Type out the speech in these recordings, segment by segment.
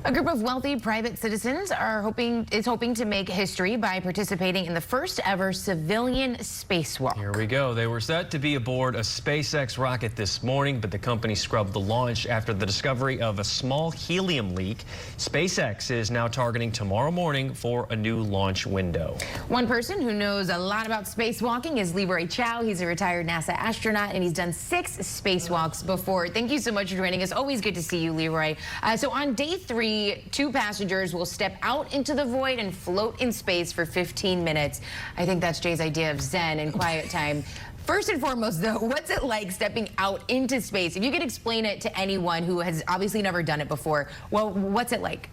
A group of wealthy private citizens is hoping to make history by participating in the first ever civilian spacewalk. Here we go. They were set to be aboard a SpaceX rocket this morning, but the company scrubbed the launch after the discovery of a small helium leak. SpaceX is now targeting tomorrow morning for a new launch window. One person who knows a lot about spacewalking is Leroy Chiao. He's a retired NASA astronaut, and he's done 6 spacewalks before. Thank you so much for joining us. Always good to see you, Leroy. So on day 3, 2 passengers will step out into the void and float in space for 15 minutes. I think that's Jay's idea of zen and quiet time. First and foremost, though, what's it like stepping out into space? If you could explain it to anyone who has obviously never done it before, well, what's it like?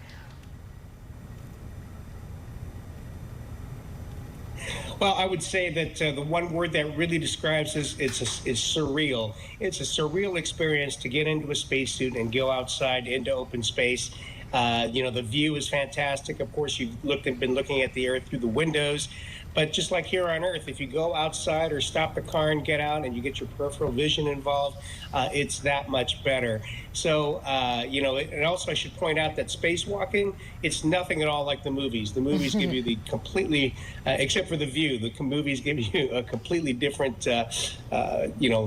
Well, I would say that the one word that really describes is surreal. It's a surreal experience to get into a spacesuit and go outside into open space. The view is fantastic. Of course, you've been looking at the Earth through the windows. But just like here on Earth, if you go outside or stop the car and get out and you get your peripheral vision involved, it's that much better. So, and also I should point out that spacewalking, it's nothing at all like the movies. The movies give you the completely, except for the view, the movies give you a completely different,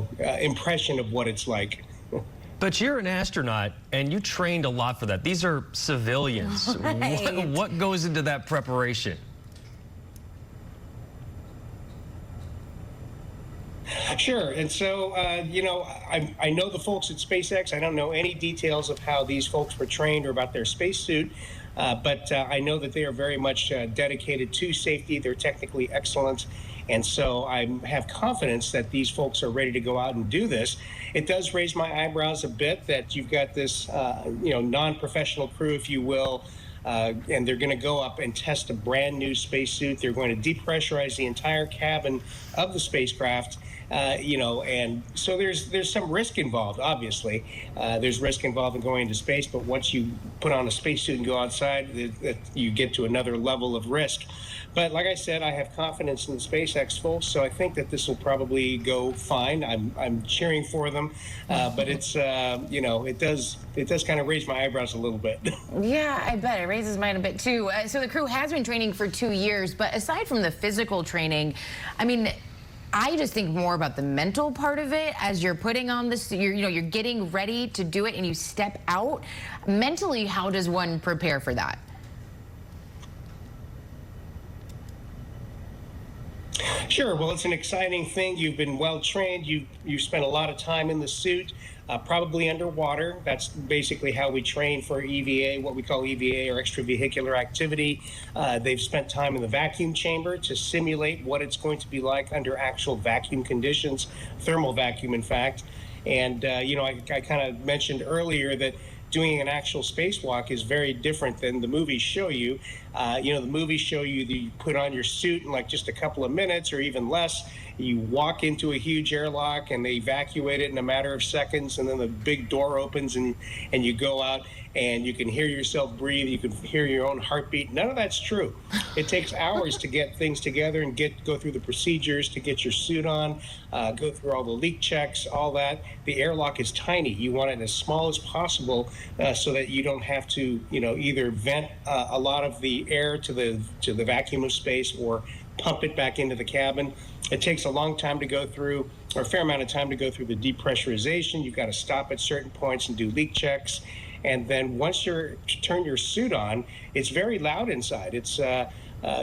impression of what it's like. But you're an astronaut, and you trained a lot for that. These are civilians. Right. What goes into that preparation? Sure. And so, I know the folks at SpaceX. I don't know any details of how these folks were trained or about their spacesuit, but I know that they are very much dedicated to safety. They're technically excellent. And so I have confidence that these folks are ready to go out and do this. It does raise my eyebrows a bit that you've got this, non-professional crew, if you will, and they're going to go up and test a brand new spacesuit. They're going to depressurize the entire cabin of the spacecraft, and so there's some risk involved, obviously. There's risk involved in going into space, but once you put on a spacesuit and go outside, you get to another level of risk. But like I said, I have confidence in the SpaceX folks, so I think that this will probably go fine. I'm cheering for them, but it's it does kind of raise my eyebrows a little bit. Yeah, I bet. It raises mine a bit, too. So the crew has been training for 2 years, but aside from the physical training, I mean, I just think more about the mental part of it. As you're putting on this, you're getting ready to do it and you step out. Mentally, how does one prepare for that? Sure. Well, it's an exciting thing. You've been well trained. You've spent a lot of time in the suit, probably underwater. That's basically how we train for EVA, what we call EVA or extravehicular activity. They've spent time in the vacuum chamber to simulate what it's going to be like under actual vacuum conditions, thermal vacuum, in fact. And, I kind of mentioned earlier that doing an actual spacewalk is very different than the movies show you. The movies show you that you put on your suit in like just a couple of minutes or even less. You walk into a huge airlock and they evacuate it in a matter of seconds, and then the big door opens and you go out and you can hear yourself breathe. You can hear your own heartbeat. None of that's true. It takes hours to get things together and go through the procedures to get your suit on, go through all the leak checks, all that. The airlock is tiny. You want it as small as possible so that you don't have to, either vent a lot of the air to the vacuum of space or pump it back into the cabin. It takes a long time to go through, or a fair amount of time to go through the depressurization. You've got to stop at certain points and do leak checks. And then once you turn your suit on, it's very loud inside. It's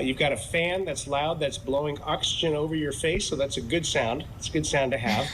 you've got a fan that's loud, that's blowing oxygen over your face, so that's a good sound. It's a good sound to have.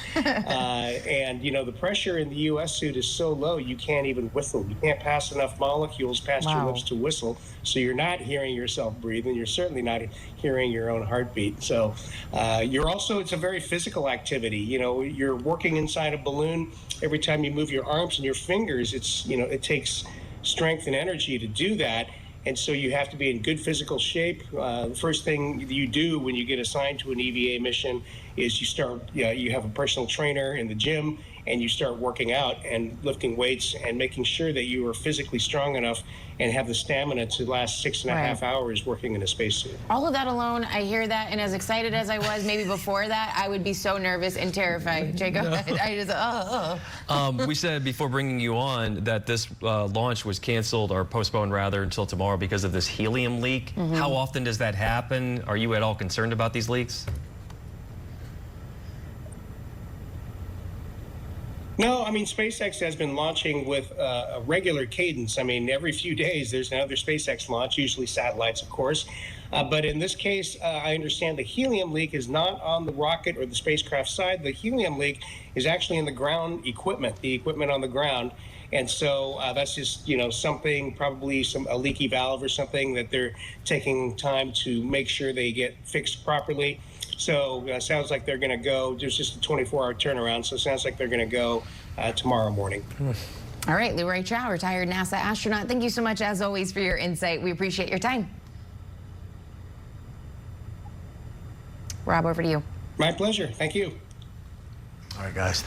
And the pressure in the U.S. suit is so low you can't even whistle. You can't pass enough molecules past your lips to whistle, so you're not hearing yourself breathe, and you're certainly not hearing your own heartbeat. So it's a very physical activity. You're working inside a balloon. Every time you move your arms and your fingers, it takes strength and energy to do that. And so you have to be in good physical shape. The first thing you do when you get assigned to an EVA mission is you have a personal trainer in the gym, and you start working out and lifting weights and making sure that you are physically strong enough and have the stamina to last 6.5 hours working in a spacesuit. All of that alone, I hear that, and as excited as I was maybe before that, I would be so nervous and terrified. Jacob, I just, We said before bringing you on that this launch was canceled or postponed rather until tomorrow because of this helium leak. How often does that happen? Are you at all concerned about these leaks? No, I mean, SpaceX has been launching with a regular cadence. I mean, every few days there's another SpaceX launch, usually satellites, of course. But in this case, I understand the helium leak is not on the rocket or the spacecraft side. The helium leak is actually in the ground equipment, the equipment on the ground. And so that's just, something, probably a leaky valve or something that they're taking time to make sure they get fixed properly. So sounds like they're going to go. There's just a 24-hour turnaround, so it sounds like they're going to go tomorrow morning. All right, Leroy Chiao, retired NASA astronaut. Thank you so much, as always, for your insight. We appreciate your time. Rob, over to you. My pleasure. Thank you. All right, guys.